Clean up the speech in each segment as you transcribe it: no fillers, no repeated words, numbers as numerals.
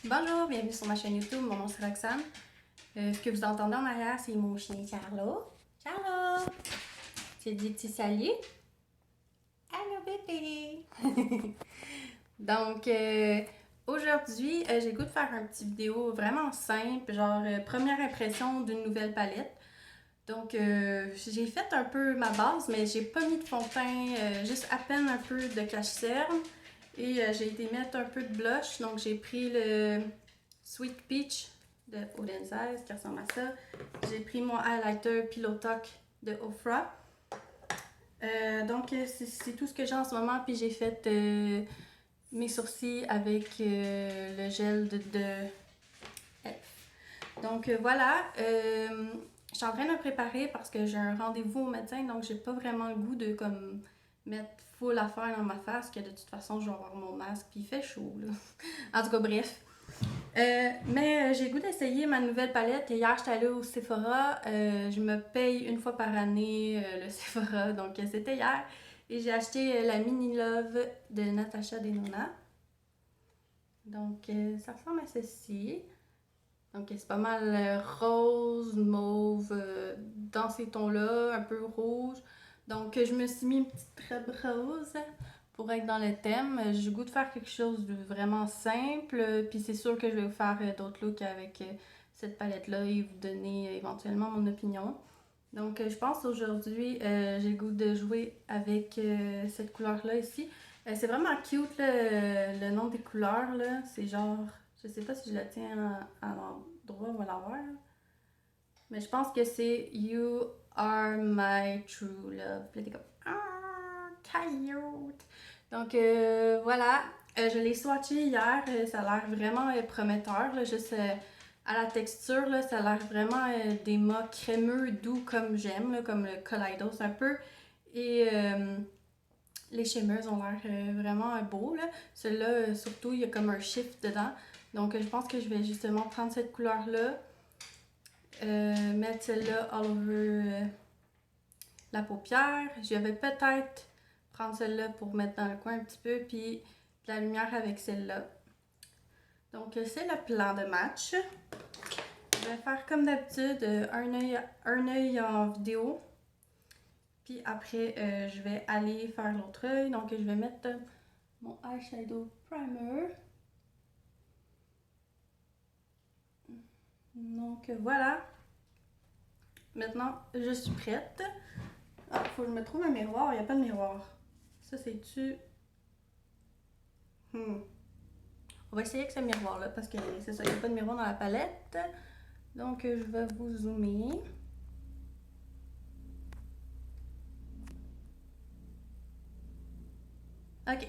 Bonjour, bienvenue sur ma chaîne YouTube, mon nom c'est Roxane. Ce que vous entendez en arrière, c'est mon chien Charlot. Charlot! Tu dis petit salut? Allô bébé! Donc, aujourd'hui, j'ai le goût de faire un petit vidéo vraiment simple, genre première impression d'une nouvelle palette. Donc, j'ai fait un peu ma base, mais j'ai pas mis de fond de teint, juste à peine un peu de cache-cerne. Et j'ai été mettre un peu de blush, donc j'ai pris le Sweet Peach de Odense qui ressemble à ça. J'ai pris mon highlighter Pillow Talk de Ofra. Donc c'est tout ce que j'ai en ce moment, puis j'ai fait mes sourcils avec le gel de Elf. Donc voilà, je suis en train de me préparer parce que j'ai un rendez-vous au médecin, donc j'ai pas vraiment le goût de comme mettre full affaire dans ma face, que de toute façon je vais avoir mon masque, puis il fait chaud là. En tout cas, bref. Mais j'ai le goût d'essayer ma nouvelle palette. Hier, j'étais allée au Sephora. Je me paye une fois par année le Sephora, donc c'était hier. Et j'ai acheté la Mini Love de Natasha Denona. Donc ça ressemble à ceci. Donc c'est pas mal rose, mauve, dans ces tons-là, un peu rouge. Donc je me suis mis une petite robe rose pour être dans le thème. J'ai le goût de faire quelque chose de vraiment simple. Puis c'est sûr que je vais vous faire d'autres looks avec cette palette-là et vous donner éventuellement mon opinion. Donc je pense aujourd'hui, j'ai le goût de jouer avec cette couleur-là ici. C'est vraiment cute là, le nom des couleurs là. C'est genre, je sais pas si je la tiens à l'endroit ou à l'envers. Mais je pense que c'est You Are My True Love. Puis là, t'es comme ah, cute. Donc voilà, je l'ai swatché hier. Ça a l'air vraiment prometteur. Là, juste à la texture, là, ça a l'air vraiment des mâts crémeux, doux comme j'aime, là, comme le Kaleidos un peu. Et les shimmers ont l'air vraiment beaux. Là. Celui-là, surtout, il y a comme un shift dedans. Donc je pense que je vais justement prendre cette couleur-là. Mettre celle-là all over la paupière. Je vais peut-être prendre celle-là pour mettre dans le coin un petit peu, puis de la lumière avec celle-là. Donc c'est le plan de match. Je vais faire comme d'habitude un œil en vidéo. Puis après, je vais aller faire l'autre œil. Donc je vais mettre mon eyeshadow primer. Donc voilà. Maintenant, je suis prête. Ah, faut que je me trouve un miroir. Il n'y a pas de miroir. Ça, c'est-tu... On va essayer avec ce miroir-là parce que c'est ça, il n'y a pas de miroir dans la palette. Donc, je vais vous zoomer. Ok.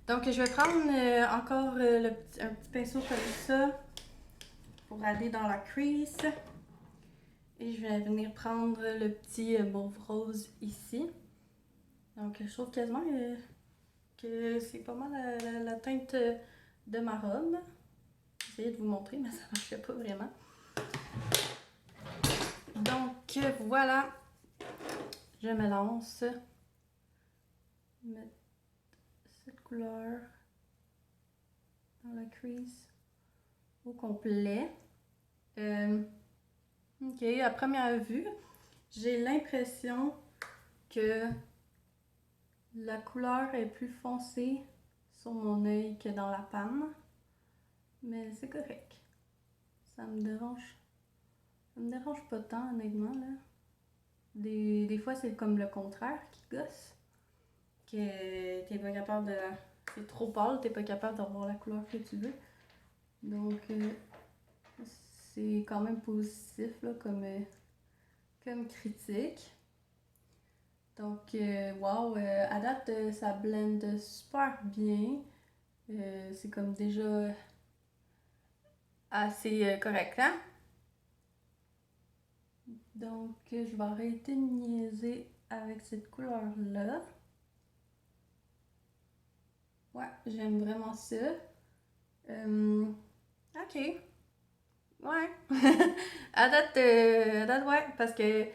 Donc, je vais prendre encore un petit pinceau comme ça pour aller dans la crease. Et je vais venir prendre le petit mauve rose ici. Donc, je trouve quasiment que c'est pas mal la teinte de ma robe. J'ai essayé de vous montrer, mais ça ne marchait pas vraiment. Donc, voilà. Je me lance. Mettre cette couleur dans la crease au complet. Ok, à première vue, j'ai l'impression que la couleur est plus foncée sur mon œil que dans la palme. Mais c'est correct. Ça me dérange. Ça me dérange pas tant, honnêtement, là. Des fois, c'est comme le contraire qui gosse. Que t'es pas capable de... C'est trop pâle, t'es pas capable d'avoir la couleur que tu veux. Donc, c'est quand même positif, là, comme critique. Donc, wow, à date, ça blende super bien. C'est comme déjà assez correct, hein? Donc, je vais arrêter de niaiser avec cette couleur-là. Ouais, j'aime vraiment ça. Ok. Ouais. À date, ouais, parce que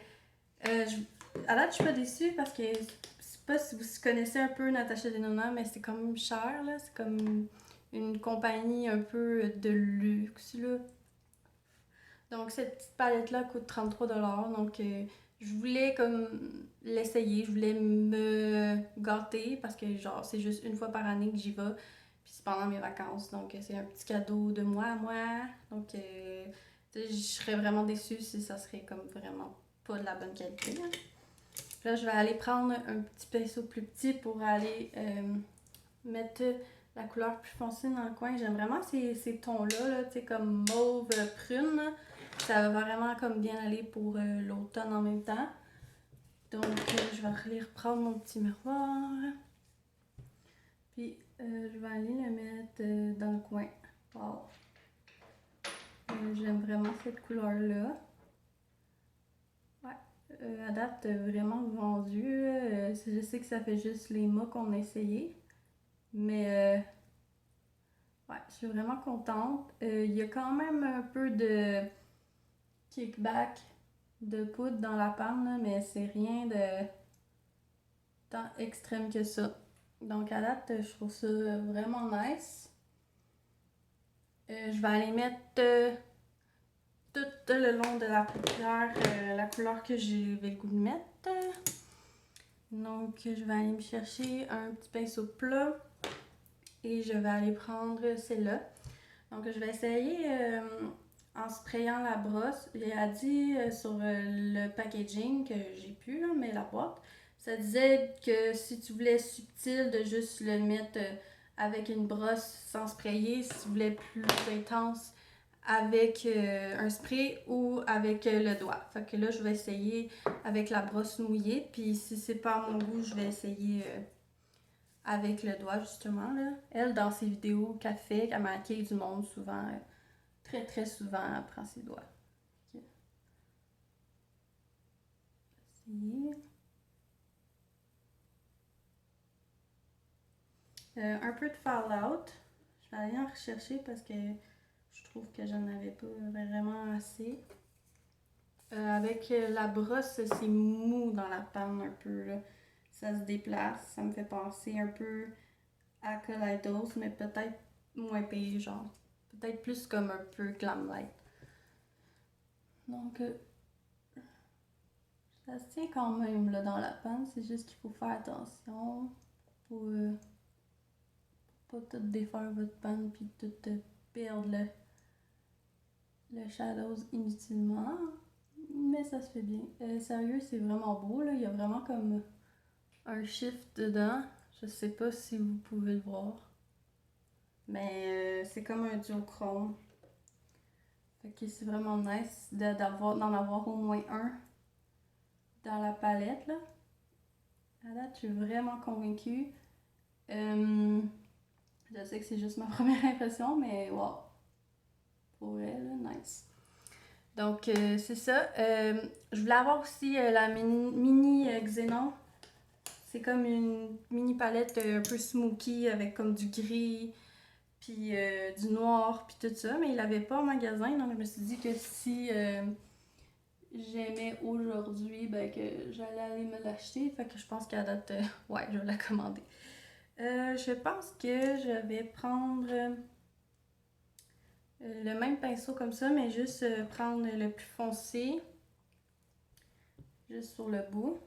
à date, je suis pas déçue parce que je sais pas si vous connaissez un peu Natasha Denona, mais c'est quand même cher, là. C'est comme une compagnie un peu de luxe, là. Donc, cette petite palette-là coûte 33$. Donc, je voulais comme l'essayer. Je voulais me gâter parce que, genre, c'est juste une fois par année que j'y vais. Puis c'est pendant mes vacances. Donc, c'est un petit cadeau de moi à moi. Donc, je serais vraiment déçue si ça serait comme vraiment pas de la bonne qualité, là. Là, je vais aller prendre un petit pinceau plus petit pour aller mettre la couleur plus foncée dans le coin. J'aime vraiment ces tons-là, là, tu sais, comme mauve prune, là. Ça va vraiment comme bien aller pour l'automne en même temps. Donc, je vais aller reprendre mon petit miroir. Puis, je vais aller le mettre dans le coin. Wow. J'aime vraiment cette couleur-là. Ouais. À date, vraiment vendu. Je sais que ça fait juste les mois qu'on a essayé. Mais, ouais, je suis vraiment contente. Il y a quand même un peu de kickback de poudre dans la panne, là, mais c'est rien de tant extrême que ça. Donc à date, je trouve ça vraiment nice. Je vais aller mettre tout le long de la paupière la couleur que j'avais le goût de mettre. Donc je vais aller me chercher un petit pinceau plat et je vais aller prendre celle-là. Donc je vais essayer en sprayant la brosse. Il a dit sur le packaging que j'ai pu, là, mais la boîte, ça disait que si tu voulais subtil, de juste le mettre avec une brosse sans sprayer. Si tu voulais plus intense, avec un spray ou avec le doigt. Fait que là, je vais essayer avec la brosse mouillée. Puis si c'est pas à mon goût, je vais essayer avec le doigt, justement, là. Elle, dans ses vidéos qu'elle fait, qu'elle maquille du monde souvent, très très souvent, elle prend ses doigts. Ok. Un peu de Fallout. Je vais aller en rechercher parce que je trouve que j'en avais pas vraiment assez. Avec la brosse, c'est mou dans la panne un peu, là. Ça se déplace. Ça me fait penser un peu à Kaleidos, mais peut-être moins pire, genre. Peut-être plus comme un peu Glam Light. Donc, ça se tient quand même là, dans la panne. C'est juste qu'il faut faire attention pour pas tout défaire votre panne puis tout perdre le shadows inutilement. Mais ça se fait bien. Sérieux, c'est vraiment beau, là. Il y a vraiment comme un shift dedans. Je sais pas si vous pouvez le voir. Mais c'est comme un duochrome. Fait que c'est vraiment nice d'en avoir au moins un dans la palette, là. À date, je suis vraiment convaincue. Je sais que c'est juste ma première impression, mais wow. Pour elle, nice. Donc, c'est ça. Je voulais avoir aussi la mini Xenon. C'est comme une mini palette un peu smoky avec comme du gris, puis du noir, puis tout ça. Mais il l'avait pas en magasin, donc je me suis dit que si j'aimais aujourd'hui, ben que j'allais aller me l'acheter. Fait que je pense qu'à date, ouais, je vais la commander. Je pense que je vais prendre le même pinceau comme ça, mais juste prendre le plus foncé, juste sur le bout.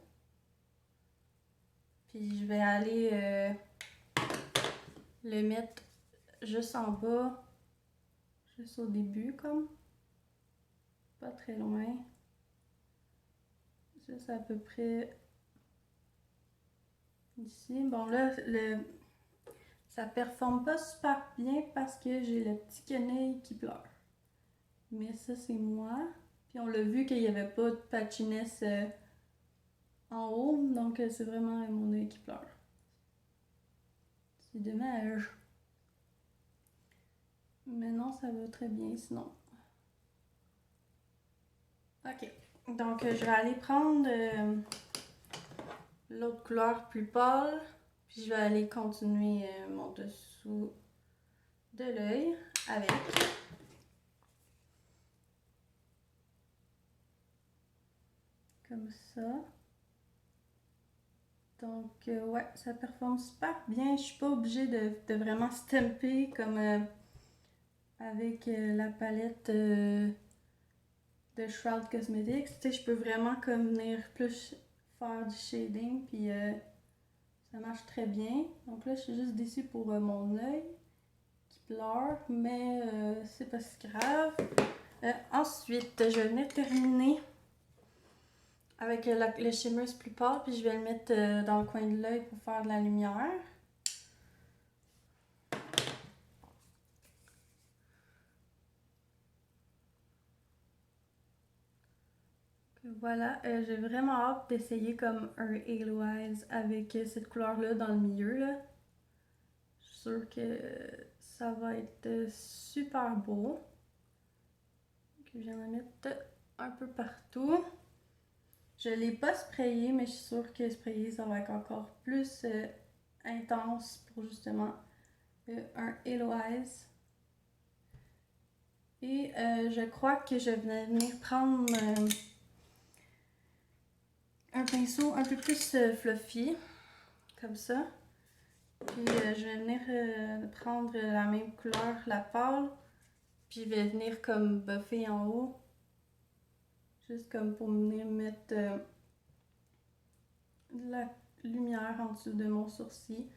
Puis je vais aller le mettre juste en bas, juste au début comme, pas très loin. Juste à peu près ici. Bon là, ça performe pas super bien parce que j'ai le petit quenouille qui pleure. Mais ça, c'est moi. Puis on l'a vu qu'il n'y avait pas de patchiness en haut, donc c'est vraiment mon œil qui pleure. C'est dommage. Mais non, ça va très bien sinon. Ok, donc je vais aller prendre l'autre couleur plus pâle, puis je vais aller continuer mon dessous de l'œil avec. Comme ça. Donc, ouais, ça performe super bien. Je suis pas obligée de vraiment stamper comme avec la palette de Shroud Cosmetics. Tu sais, je peux vraiment comme venir plus faire du shading, puis ça marche très bien. Donc là, je suis juste déçue pour mon œil qui pleure, mais c'est pas si grave. Ensuite, je vais venir terminer avec le shimmer plus pâle, puis je vais le mettre dans le coin de l'œil pour faire de la lumière. Voilà, j'ai vraiment hâte d'essayer comme un Halo Eyes avec cette couleur-là dans le milieu, là. Je suis sûre que ça va être super beau. Je viens de mettre un peu partout. Je ne l'ai pas sprayé, mais je suis sûre que sprayer, ça va être encore plus intense pour justement un Halo Eyes. Et je crois que je vais venir prendre un pinceau un peu plus fluffy, comme ça. Puis je vais venir prendre la même couleur, la pâle, puis je vais venir comme buffer en haut, juste comme pour venir mettre de la lumière en dessous de mon sourcil,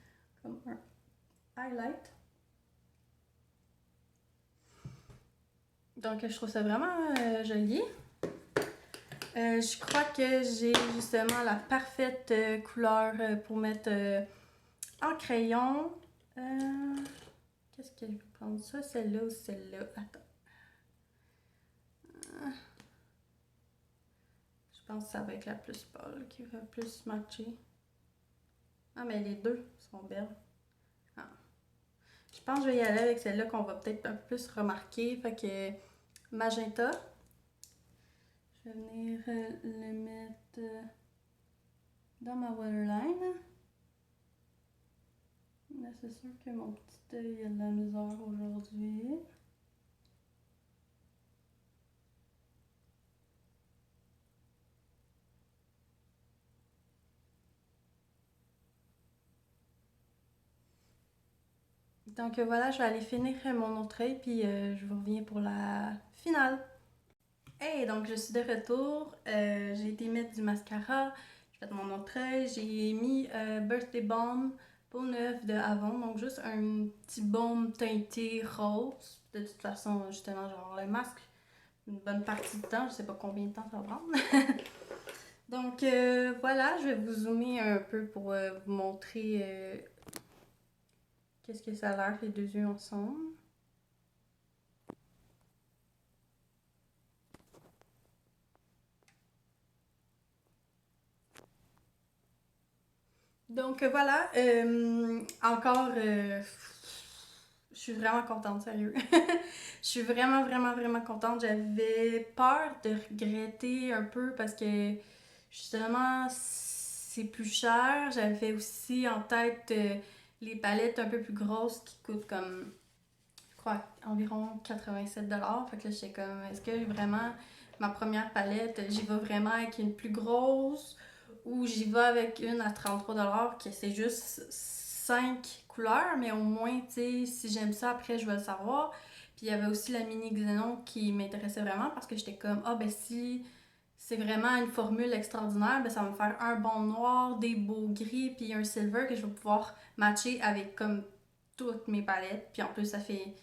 comme un highlight. Donc je trouve ça vraiment joli. Je crois que j'ai justement la parfaite couleur pour mettre en crayon. Qu'est-ce que je vais prendre ça, celle-là ou celle-là? Attends. Je pense que ça va être la plus pâle qui va plus matcher. Ah, mais les deux sont belles. Ah. Je pense que je vais y aller avec celle-là qu'on va peut-être un peu plus remarquer. Fait que magenta. Je vais venir le mettre dans ma waterline. Là, c'est sûr que mon petit œil a de la misère aujourd'hui. Donc voilà, je vais aller finir mon autre œil, puis je vous reviens pour la finale. Hey, donc je suis de retour. J'ai été mettre du mascara, j'ai fait mon autre œil, j'ai mis Birthday Balm Peau Neuve de Avon, donc juste un petit baume teinté rose. De toute façon, justement, genre le masque, une bonne partie du temps, je sais pas combien de temps ça va prendre. Donc voilà, je vais vous zoomer un peu pour vous montrer qu'est-ce que ça a l'air les deux yeux ensemble. Donc voilà, encore, je suis vraiment contente, sérieux. Je suis vraiment, vraiment, vraiment contente. J'avais peur de regretter un peu parce que justement, c'est plus cher. J'avais aussi en tête les palettes un peu plus grosses qui coûtent comme, je crois, environ 87$. Fait que là, j'étais comme, est-ce que vraiment ma première palette, j'y vais vraiment avec une plus grosse ou j'y vais avec une à 33$, que c'est juste 5 couleurs, mais au moins, tu sais, si j'aime ça, après, je vais le savoir. Puis il y avait aussi la mini Xenon qui m'intéressait vraiment parce que j'étais comme, ah ben si c'est vraiment une formule extraordinaire, ben ça va me faire un bon noir, des beaux gris, puis un silver que je vais pouvoir matcher avec comme toutes mes palettes. Puis en plus, ça fait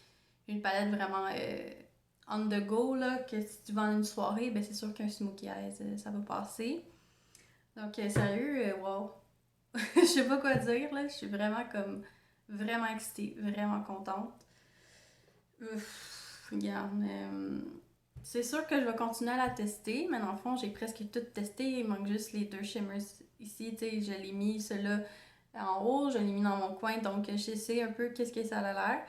une palette vraiment on the go, là, que si tu vas en une soirée, ben c'est sûr qu'un smokey eyes, ça va passer. Donc, sérieux, wow. Je sais pas quoi dire, là. Je suis vraiment comme, vraiment excitée, vraiment contente. Regarde, c'est sûr que je vais continuer à la tester, mais dans le fond, j'ai presque tout testé. Il manque juste les deux shimmers ici, tu sais, je l'ai mis, ceux-là, en haut, je l'ai mis dans mon coin, donc je sais un peu qu'est-ce que ça a l'air.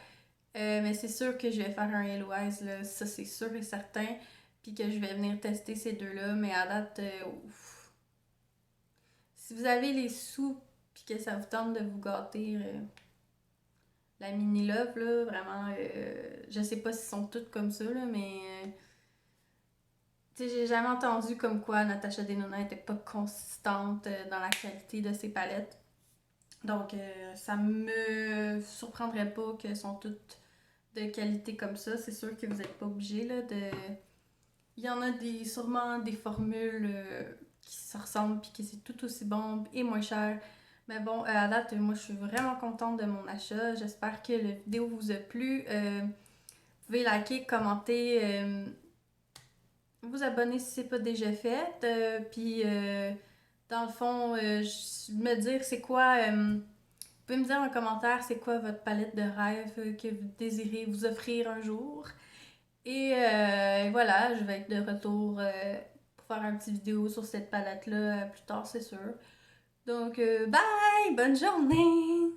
Mais c'est sûr que je vais faire un Halo Eyes, là, ça c'est sûr et certain. Puis que je vais venir tester ces deux-là, mais à date, ouf. Si vous avez les sous, puis que ça vous tente de vous gâter, la Mini Love, là, vraiment, je sais pas s'ils sont toutes comme ça, là, mais Tu sais, j'ai jamais entendu comme quoi Natasha Denona était pas consistante dans la qualité de ses palettes. Donc, ça me surprendrait pas qu'elles sont toutes de qualité comme ça. C'est sûr que vous n'êtes pas obligé là, de. Il y en a sûrement des formules qui se ressemblent puis que c'est tout aussi bon et moins cher. Mais bon, à date, moi je suis vraiment contente de mon achat. J'espère que la vidéo vous a plu. Vous pouvez liker, commenter, vous abonner si c'est pas déjà fait. Puis dans le fond, me dire c'est quoi. Vous pouvez me dire en commentaire c'est quoi votre palette de rêve que vous désirez vous offrir un jour. Et voilà, je vais être de retour pour faire un petit vidéo sur cette palette-là plus tard, c'est sûr. Donc, bye! Bonne journée!